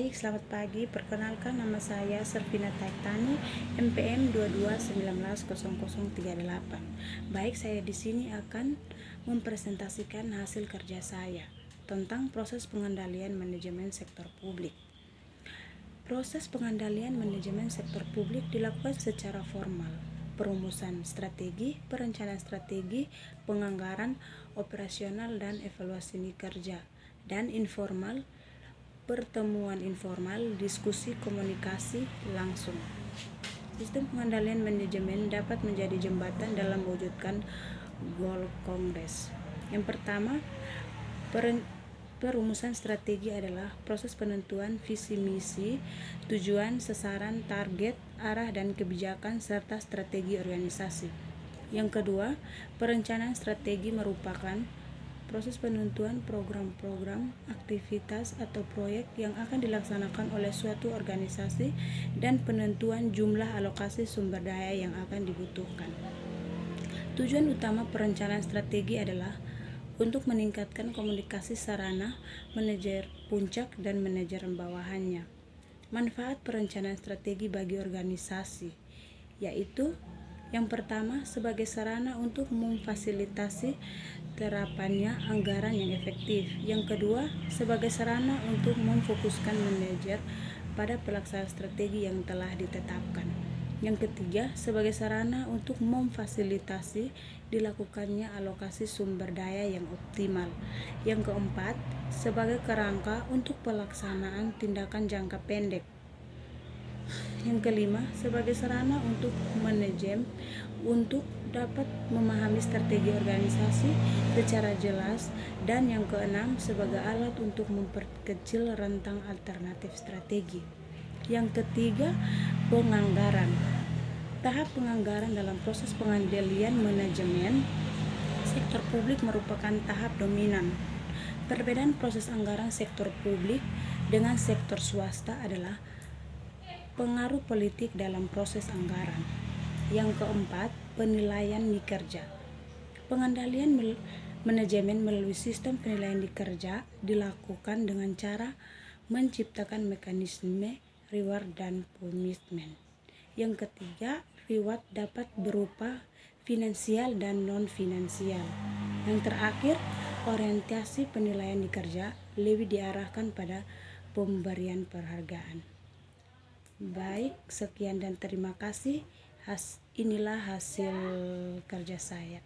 Baik, selamat pagi. Perkenalkan, nama saya Servina Taiktani, MPM 22190038. Baik, saya di sini akan mempresentasikan hasil kerja saya tentang proses pengendalian manajemen sektor publik. Proses pengendalian manajemen sektor publik dilakukan secara formal: perumusan strategi, perencanaan strategi, penganggaran, operasional dan evaluasi kerja, dan informal, pertemuan informal, diskusi, komunikasi langsung. Sistem pengendalian manajemen dapat menjadi jembatan dalam mewujudkan goal Kongres. Yang pertama, perumusan strategi adalah proses penentuan visi misi, tujuan, sasaran, target, arah dan kebijakan serta strategi organisasi. Yang kedua, perencanaan strategi merupakan proses penentuan program-program, aktivitas atau proyek yang akan dilaksanakan oleh suatu organisasi dan penentuan jumlah alokasi sumber daya yang akan dibutuhkan. Tujuan utama perencanaan strategi adalah untuk meningkatkan komunikasi sarana, manajer puncak dan manajer bawahannya. Manfaat perencanaan strategi bagi organisasi yaitu: yang pertama, sebagai sarana untuk memfasilitasi terapannya anggaran yang efektif. Yang kedua, sebagai sarana untuk memfokuskan manajer pada pelaksanaan strategi yang telah ditetapkan. Yang ketiga, sebagai sarana untuk memfasilitasi dilakukannya alokasi sumber daya yang optimal. Yang keempat, sebagai kerangka untuk pelaksanaan tindakan jangka pendek. Yang kelima, sebagai sarana untuk manajemen untuk dapat memahami strategi organisasi secara jelas. Dan yang keenam, sebagai alat untuk memperkecil rentang alternatif strategi. Yang ketiga, penganggaran. Tahap penganggaran dalam proses pengendalian manajemen sektor publik merupakan tahap dominan. Perbedaan proses anggaran sektor publik dengan sektor swasta adalah pengaruh politik dalam proses anggaran. Yang keempat, penilaian kinerja. Pengendalian manajemen melalui sistem penilaian kinerja dilakukan dengan cara menciptakan mekanisme reward dan punishment. Yang ketiga, reward dapat berupa finansial dan non-finansial. Yang terakhir, orientasi penilaian kinerja lebih diarahkan pada pemberian penghargaan. Baik, sekian dan terima kasih. Inilah hasil kerja saya.